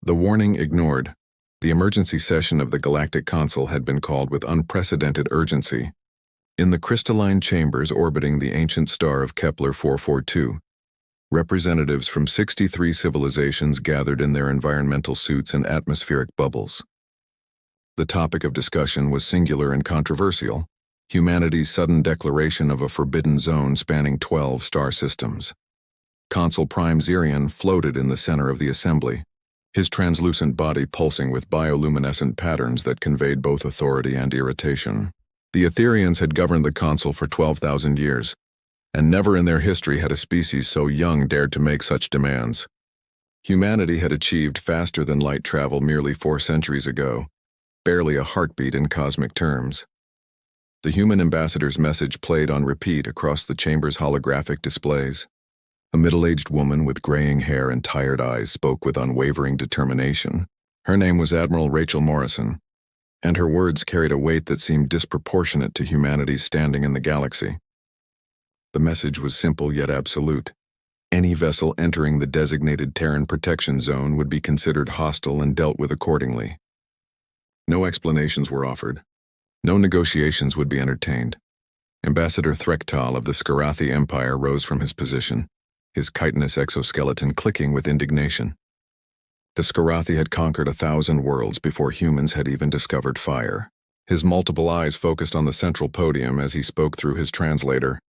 The warning ignored. The emergency session of the Galactic Consul had been called with unprecedented urgency. In the crystalline chambers orbiting the ancient star of Kepler 442, representatives from 63 civilizations gathered in their environmental suits and atmospheric bubbles. The topic of discussion was singular and controversial: humanity's sudden declaration of a forbidden zone spanning 12 star systems. Consul Prime Xerion floated in the center of the assembly, his translucent body pulsing with bioluminescent patterns that conveyed both authority and irritation. The Etherians had governed the Consul for 12,000 years, and never in their history had a species so young dared to make such demands. Humanity had achieved faster-than-light travel merely 4 centuries ago, barely a heartbeat in cosmic terms. The human ambassador's message played on repeat across the chamber's holographic displays. A middle-aged woman with graying hair and tired eyes spoke with unwavering determination. Her name was Admiral Rachel Morrison, and her words carried a weight that seemed disproportionate to humanity's standing in the galaxy. The message was simple yet absolute. Any vessel entering the designated Terran protection zone would be considered hostile and dealt with accordingly. No explanations were offered. No negotiations would be entertained. Ambassador Threktal of the Skarathi Empire rose from his position, his chitinous exoskeleton clicking with indignation. The Skarathi had conquered 1,000 worlds before humans had even discovered fire. His multiple eyes focused on the central podium as he spoke through his translator.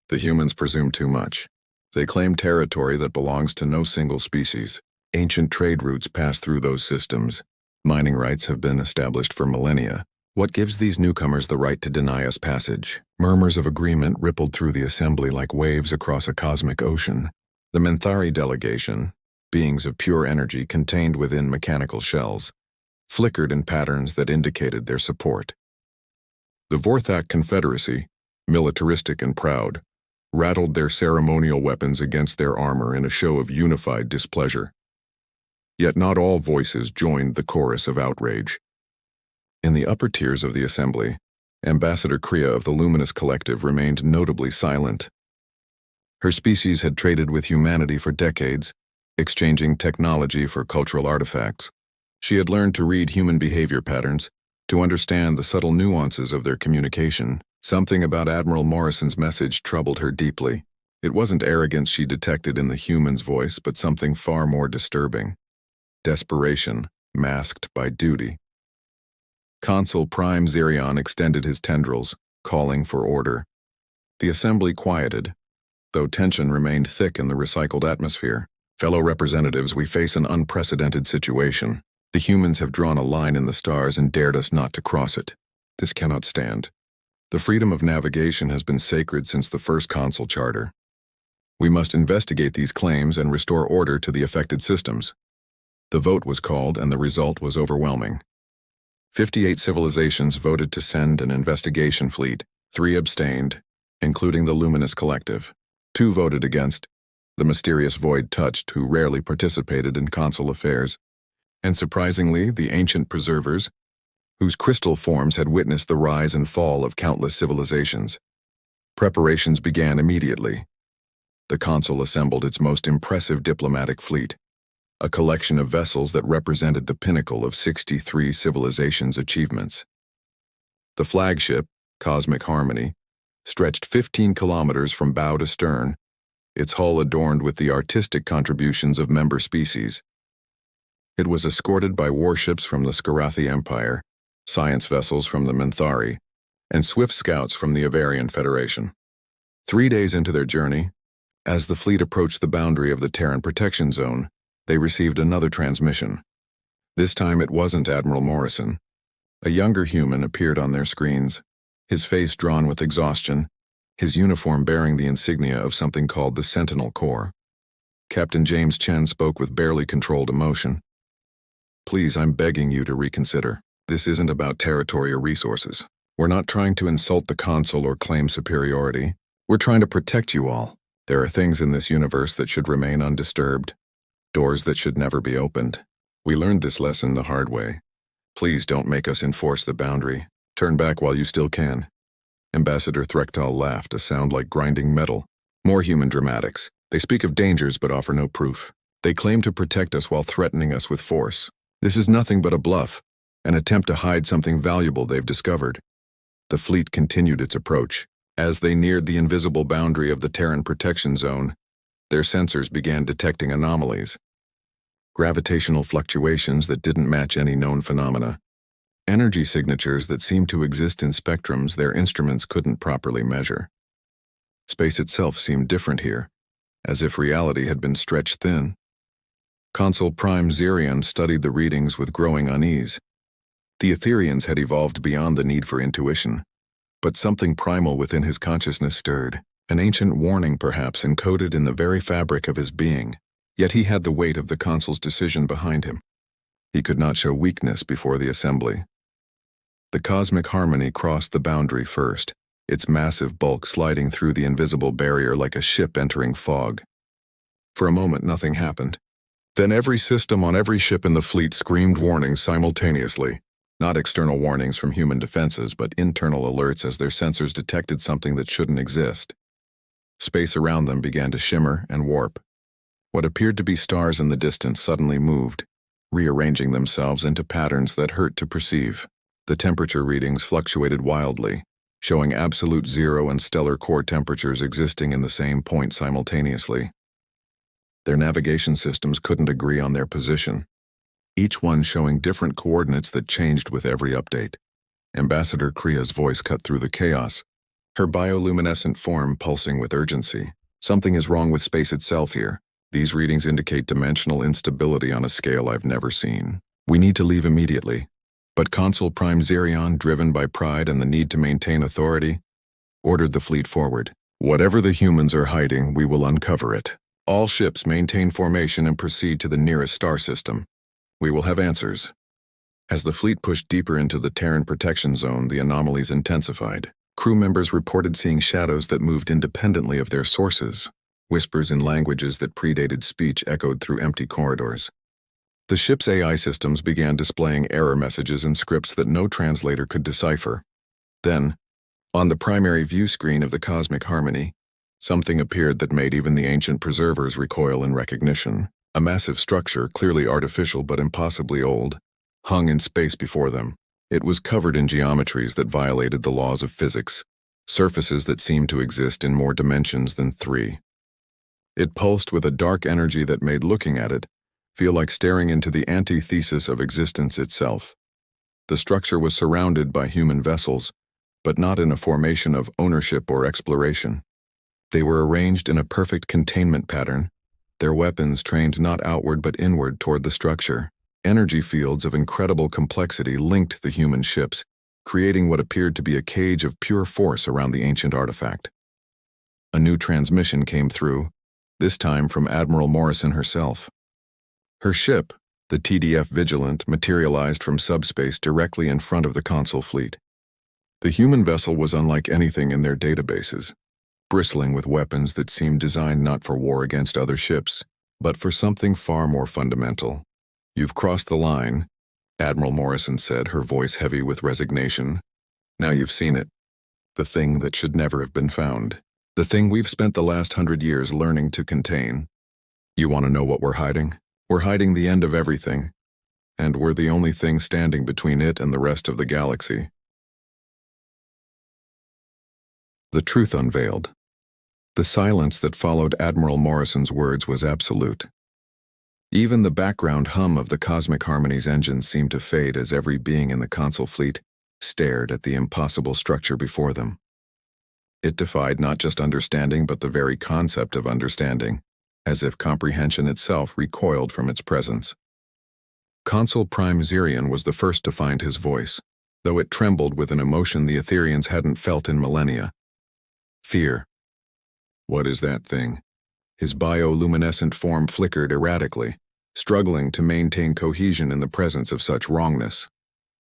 The humans presume too much. They claim territory that belongs to no single species. Ancient trade routes pass through those systems. Mining rights have been established for millennia. What gives these newcomers the right to deny us passage? Murmurs of agreement rippled through the assembly like waves across a cosmic ocean. The Menthari delegation, beings of pure energy contained within mechanical shells, flickered in patterns that indicated their support. The Vorthak Confederacy, militaristic and proud, rattled their ceremonial weapons against their armor in a show of unified displeasure. Yet not all voices joined the chorus of outrage. In the upper tiers of the assembly, Ambassador Kriya of the Luminous Collective remained notably silent. Her species had traded with humanity for decades, exchanging technology for cultural artifacts. She had learned to read human behavior patterns, to understand the subtle nuances of their communication. Something about Admiral Morrison's message troubled her deeply. It wasn't arrogance she detected in the human's voice, but something far more disturbing: desperation, masked by duty. Consul Prime Xerion extended his tendrils, calling for order. The assembly quieted, though tension remained thick in the recycled atmosphere. Fellow representatives, we face an unprecedented situation. The humans have drawn a line in the stars and dared us not to cross it. This cannot stand. The freedom of navigation has been sacred since the first Consul Charter. We must investigate these claims and restore order to the affected systems. The vote was called, and the result was overwhelming. 58 civilizations voted to send an investigation fleet. 3 abstained, including the Luminous Collective. 2 voted against, the mysterious Void Touched, who rarely participated in Consul affairs, and surprisingly, the Ancient Preservers, whose crystal forms had witnessed the rise and fall of countless civilizations. Preparations began immediately. The Consul assembled its most impressive diplomatic fleet, a collection of vessels that represented the pinnacle of 63 civilizations' achievements. The flagship, Cosmic Harmony, stretched 15 kilometers from bow to stern, its hull adorned with the artistic contributions of member species. It was escorted by warships from the Skarathi Empire, science vessels from the Menthari, and swift scouts from the Avarian Federation. 3 days into their journey, as the fleet approached the boundary of the Terran protection zone, they received another transmission. This time it wasn't Admiral Morrison. A younger human appeared on their screens, his face drawn with exhaustion, his uniform bearing the insignia of something called the Sentinel Corps. Captain James Chen spoke with barely controlled emotion. Please, I'm begging you to reconsider. This isn't about territory or resources. We're not trying to insult the Consul or claim superiority. We're trying to protect you all. There are things in this universe that should remain undisturbed, doors that should never be opened. We learned this lesson the hard way. Please don't make us enforce the boundary. Turn back while you still can. Ambassador Threktal laughed, a sound like grinding metal. More human dramatics. They speak of dangers but offer no proof. They claim to protect us while threatening us with force. This is nothing but a bluff, an attempt to hide something valuable they've discovered. The fleet continued its approach. As they neared the invisible boundary of the Terran protection zone, their sensors began detecting anomalies. Gravitational fluctuations that didn't match any known phenomena. Energy signatures that seemed to exist in spectrums their instruments couldn't properly measure. Space itself seemed different here, as if reality had been stretched thin. Consul Prime Xerion studied the readings with growing unease. The Etherians had evolved beyond the need for intuition, but something primal within his consciousness stirred, an ancient warning perhaps encoded in the very fabric of his being. Yet he had the weight of the Consul's decision behind him. He could not show weakness before the assembly. The cosmic harmony crossed the boundary first, its massive bulk sliding through the invisible barrier like a ship entering fog. For a moment nothing happened. Then every system on every ship in the fleet screamed warnings simultaneously. Not external warnings from human defenses, but internal alerts as their sensors detected something that shouldn't exist. Space around them began to shimmer and warp. What appeared to be stars in the distance suddenly moved, rearranging themselves into patterns that hurt to perceive. The temperature readings fluctuated wildly, showing absolute zero and stellar core temperatures existing in the same point simultaneously. Their navigation systems couldn't agree on their position, each one showing different coordinates that changed with every update. Ambassador Kria's voice cut through the chaos, her bioluminescent form pulsing with urgency. Something is wrong with space itself here. These readings indicate dimensional instability on a scale I've never seen. We need to leave immediately. But Consul Prime Xerion, driven by pride and the need to maintain authority, ordered the fleet forward. Whatever the humans are hiding, we will uncover it. All ships maintain formation and proceed to the nearest star system. We will have answers. As the fleet pushed deeper into the Terran protection zone, the anomalies intensified. Crew members reported seeing shadows that moved independently of their sources. Whispers in languages that predated speech echoed through empty corridors. The ship's AI systems began displaying error messages in scripts that no translator could decipher. Then, on the primary view screen of the Cosmic Harmony, something appeared that made even the ancient preservers recoil in recognition. A massive structure, clearly artificial but impossibly old, hung in space before them. It was covered in geometries that violated the laws of physics, surfaces that seemed to exist in more dimensions than 3. It pulsed with a dark energy that made looking at it feel like staring into the antithesis of existence itself. The structure was surrounded by human vessels, but not in a formation of ownership or exploration. They were arranged in a perfect containment pattern, their weapons trained not outward but inward toward the structure. Energy fields of incredible complexity linked the human ships, creating what appeared to be a cage of pure force around the ancient artifact. A new transmission came through, this time from Admiral Morrison herself. Her ship, the TDF Vigilant, materialized from subspace directly in front of the Consul fleet. The human vessel was unlike anything in their databases, bristling with weapons that seemed designed not for war against other ships, but for something far more fundamental. "You've crossed the line," Admiral Morrison said, her voice heavy with resignation. "Now you've seen it. The thing that should never have been found. The thing we've spent the last 100 years learning to contain. You want to know what we're hiding? We're hiding the end of everything, and we're the only thing standing between it and the rest of the galaxy." The truth unveiled. The silence that followed Admiral Morrison's words was absolute. Even the background hum of the Cosmic Harmony's engines seemed to fade as every being in the Consul fleet stared at the impossible structure before them. It defied not just understanding but the very concept of understanding, as if comprehension itself recoiled from its presence. Consul Prime Xerion was the first to find his voice, though it trembled with an emotion the Etherians hadn't felt in millennia. Fear. "What is that thing?" His bioluminescent form flickered erratically, struggling to maintain cohesion in the presence of such wrongness.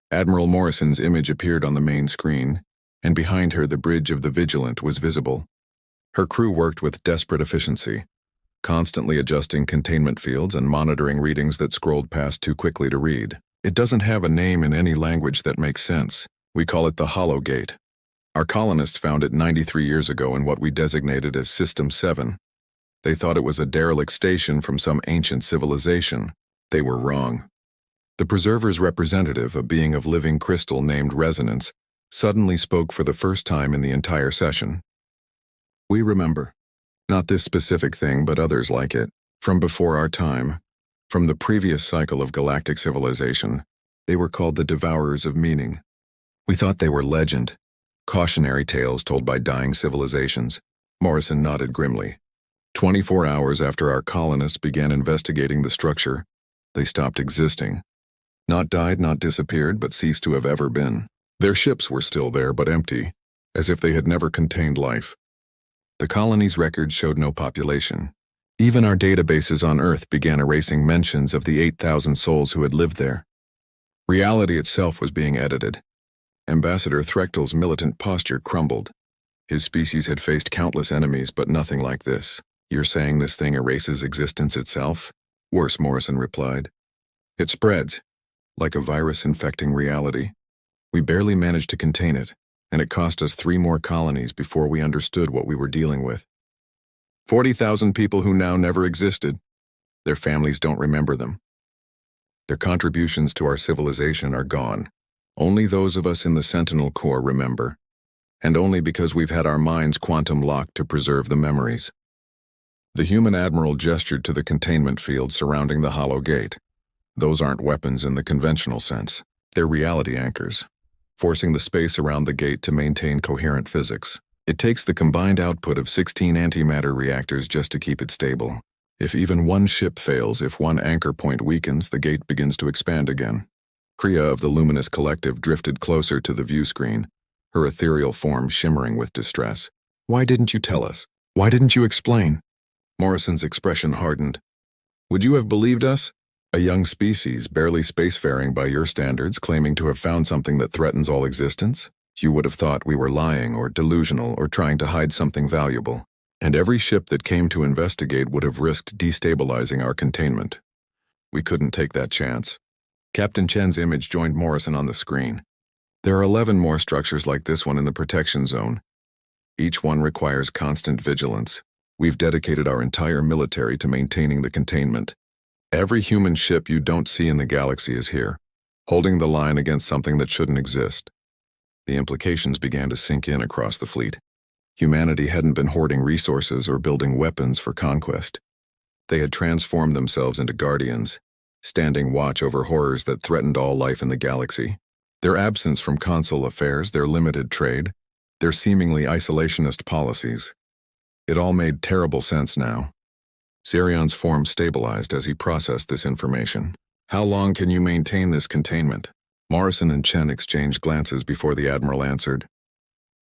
Admiral Morrison's image appeared on the main screen, and behind her the bridge of the Vigilant was visible. Her crew worked with desperate efficiency, constantly adjusting containment fields and monitoring readings that scrolled past too quickly to read. "It doesn't have a name in any language that makes sense. We call it the Hollow Gate. Our colonists found it 93 years ago in what we designated as System 7. They thought it was a derelict station from some ancient civilization. They were wrong. The Preserver's representative, a being of living crystal named Resonance, suddenly spoke for the first time in the entire session. We remember. Not this specific thing, but others like it. From before our time. From the previous cycle of galactic civilization. They were called the Devourers of Meaning. We thought they were legend. Cautionary tales told by dying civilizations. Morrison nodded grimly. 24 hours after our colonists began investigating the structure, they stopped existing. Not died, not disappeared, but ceased to have ever been. Their ships were still there, but empty, as if they had never contained life. The colony's records showed no population. Even our databases on Earth began erasing mentions of the 8,000 souls who had lived there. Reality itself was being edited. Ambassador Threchtel's militant posture crumbled. His species had faced countless enemies, but nothing like this. You're saying this thing erases existence itself? Worse, Morrison replied. It spreads, like a virus infecting reality. We barely managed to contain it, and it cost us 3 more colonies before we understood what we were dealing with. 40,000 people who now never existed. Their families don't remember them. Their contributions to our civilization are gone. Only those of us in the Sentinel Corps remember, and only because we've had our minds quantum locked to preserve the memories. The human admiral gestured to the containment field surrounding the hollow gate. Those aren't weapons in the conventional sense. They're reality anchors, forcing the space around the gate to maintain coherent physics. It takes the combined output of 16 antimatter reactors just to keep it stable. If even one ship fails, if one anchor point weakens, the gate begins to expand again. Kriya of the Luminous Collective drifted closer to the view screen, her ethereal form shimmering with distress. Why didn't you tell us? Why didn't you explain? Morrison's expression hardened. Would you have believed us? A young species, barely spacefaring by your standards, claiming to have found something that threatens all existence? You would have thought we were lying or delusional or trying to hide something valuable. And every ship that came to investigate would have risked destabilizing our containment. We couldn't take that chance. Captain Chen's image joined Morrison on the screen. There are 11 more structures like this one in the protection zone. Each one requires constant vigilance. We've dedicated our entire military to maintaining the containment. Every human ship you don't see in the galaxy is here, holding the line against something that shouldn't exist. The implications began to sink in across the fleet. Humanity hadn't been hoarding resources or building weapons for conquest. They had transformed themselves into guardians, standing watch over horrors that threatened all life in the galaxy. Their absence from Consul affairs, their limited trade, their seemingly isolationist policies. It all made terrible sense now. Zerion's form stabilized as he processed this information. How long can you maintain this containment? Morrison and Chen exchanged glances before the Admiral answered.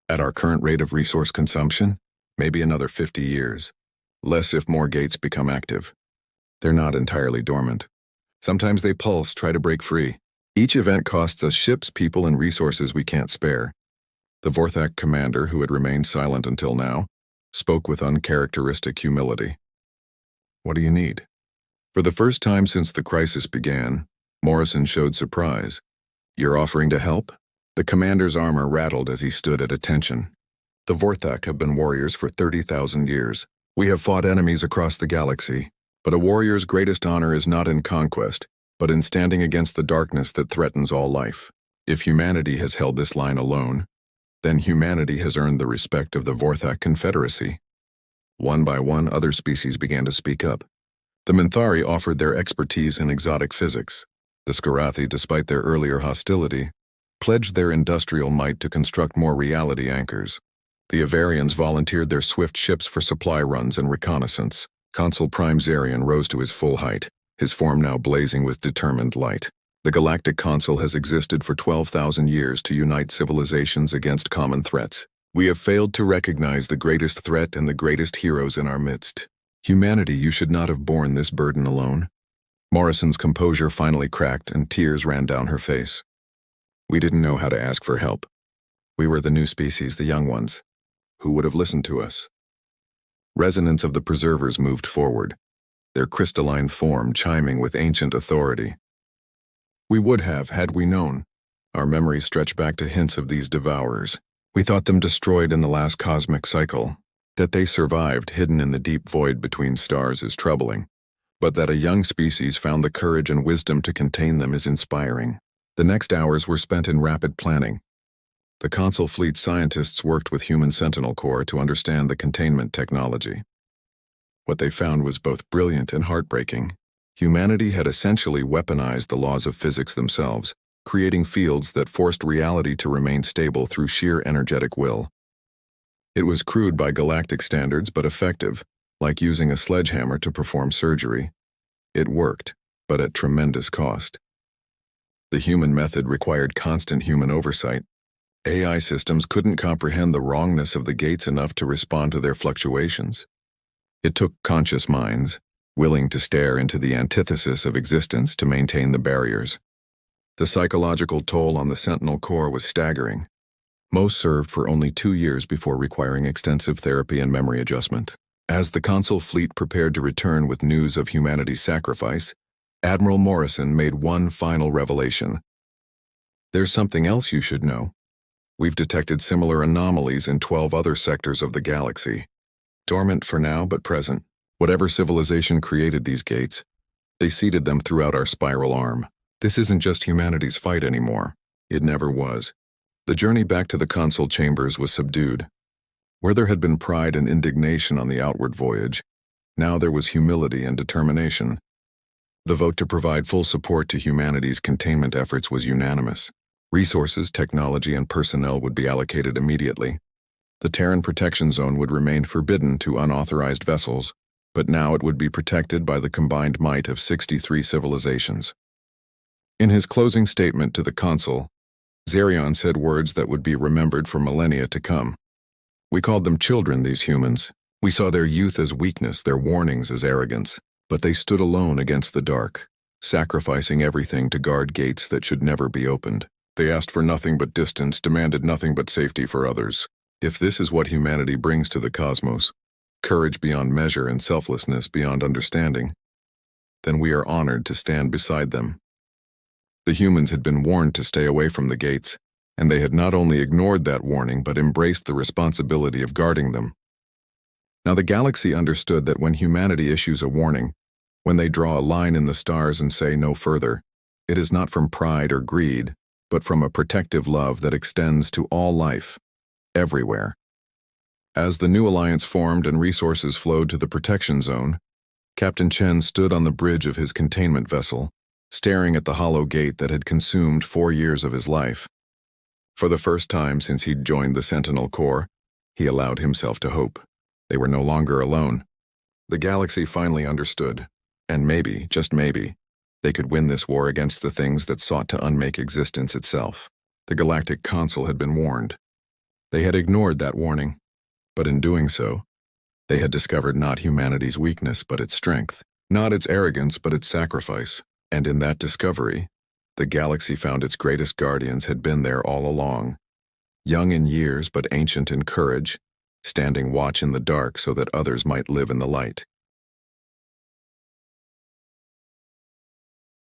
At our current rate of resource consumption, maybe another 50 years. Less if more gates become active. They're not entirely dormant. Sometimes they pulse, try to break free. Each event costs us ships, people, and resources we can't spare. The Vorthak commander, who had remained silent until now, spoke with uncharacteristic humility. What do you need? For the first time since the crisis began, Morrison showed surprise. You're offering to help? The commander's armor rattled as he stood at attention. The Vorthak have been warriors for 30,000 years. We have fought enemies across the galaxy, but a warrior's greatest honor is not in conquest, but in standing against the darkness that threatens all life. If humanity has held this line alone, then humanity has earned the respect of the Vorthak Confederacy. One by one, other species began to speak up. The Minthari offered their expertise in exotic physics. The Skarathi, despite their earlier hostility, pledged their industrial might to construct more reality anchors. The Avarians volunteered their swift ships for supply runs and reconnaissance. Consul Prime Zerion rose to his full height, his form now blazing with determined light. The Galactic Consul has existed for 12,000 years to unite civilizations against common threats. We have failed to recognize the greatest threat and the greatest heroes in our midst. Humanity, you should not have borne this burden alone. Morrison's composure finally cracked and tears ran down her face. We didn't know how to ask for help. We were the new species, the young ones. Who would have listened to us? Resonance of the Preservers moved forward, their crystalline form chiming with ancient authority. We would have, had we known. Our memories stretch back to hints of these devourers. We thought them destroyed in the last cosmic cycle. That they survived hidden in the deep void between stars is troubling, but that a young species found the courage and wisdom to contain them is inspiring. The next hours were spent in rapid planning. The Consul fleet scientists worked with human Sentinel Corps to understand the containment technology. What they found was both brilliant and heartbreaking. Humanity had essentially weaponized the laws of physics themselves, creating fields that forced reality to remain stable through sheer energetic will. It was crude by galactic standards but effective, like using a sledgehammer to perform surgery. It worked, but at tremendous cost. The human method required constant human oversight. AI systems couldn't comprehend the wrongness of the gates enough to respond to their fluctuations. It took conscious minds, willing to stare into the antithesis of existence to maintain the barriers. The psychological toll on the Sentinel Corps was staggering. Most served for only 2 years before requiring extensive therapy and memory adjustment. As the Consul fleet prepared to return with news of humanity's sacrifice, Admiral Morrison made one final revelation. "There's something else you should know. We've detected similar anomalies in 12 other sectors of the galaxy. Dormant for now, but present. Whatever civilization created these gates, they seeded them throughout our spiral arm. This isn't just humanity's fight anymore. It never was." The journey back to the Consul chambers was subdued. Where there had been pride and indignation on the outward voyage, now there was humility and determination. The vote to provide full support to humanity's containment efforts was unanimous. Resources, technology, and personnel would be allocated immediately. The Terran protection zone would remain forbidden to unauthorized vessels, but now it would be protected by the combined might of 63 civilizations. In his closing statement to the Consul, Zarion said words that would be remembered for millennia to come. "We called them children, these humans. We saw their youth as weakness, their warnings as arrogance, but they stood alone against the dark, sacrificing everything to guard gates that should never be opened. They asked for nothing but distance, demanded nothing but safety for others. If this is what humanity brings to the cosmos, courage beyond measure and selflessness beyond understanding, then we are honored to stand beside them." The humans had been warned to stay away from the gates, and they had not only ignored that warning but embraced the responsibility of guarding them. Now the galaxy understood that when humanity issues a warning, when they draw a line in the stars and say no further, it is not from pride or greed, but from a protective love that extends to all life, everywhere. As the new alliance formed and resources flowed to the protection zone, Captain Chen stood on the bridge of his containment vessel, staring at the hollow gate that had consumed 4 years of his life. For the first time since he'd joined the Sentinel Corps, he allowed himself to hope. They were no longer alone. The galaxy finally understood, and maybe, just maybe, they could win this war against the things that sought to unmake existence itself. The Galactic Consul had been warned. They had ignored that warning, but in doing so, they had discovered not humanity's weakness but its strength, not its arrogance but its sacrifice. And in that discovery, the galaxy found its greatest guardians had been there all along, young in years but ancient in courage, standing watch in the dark so that others might live in the light.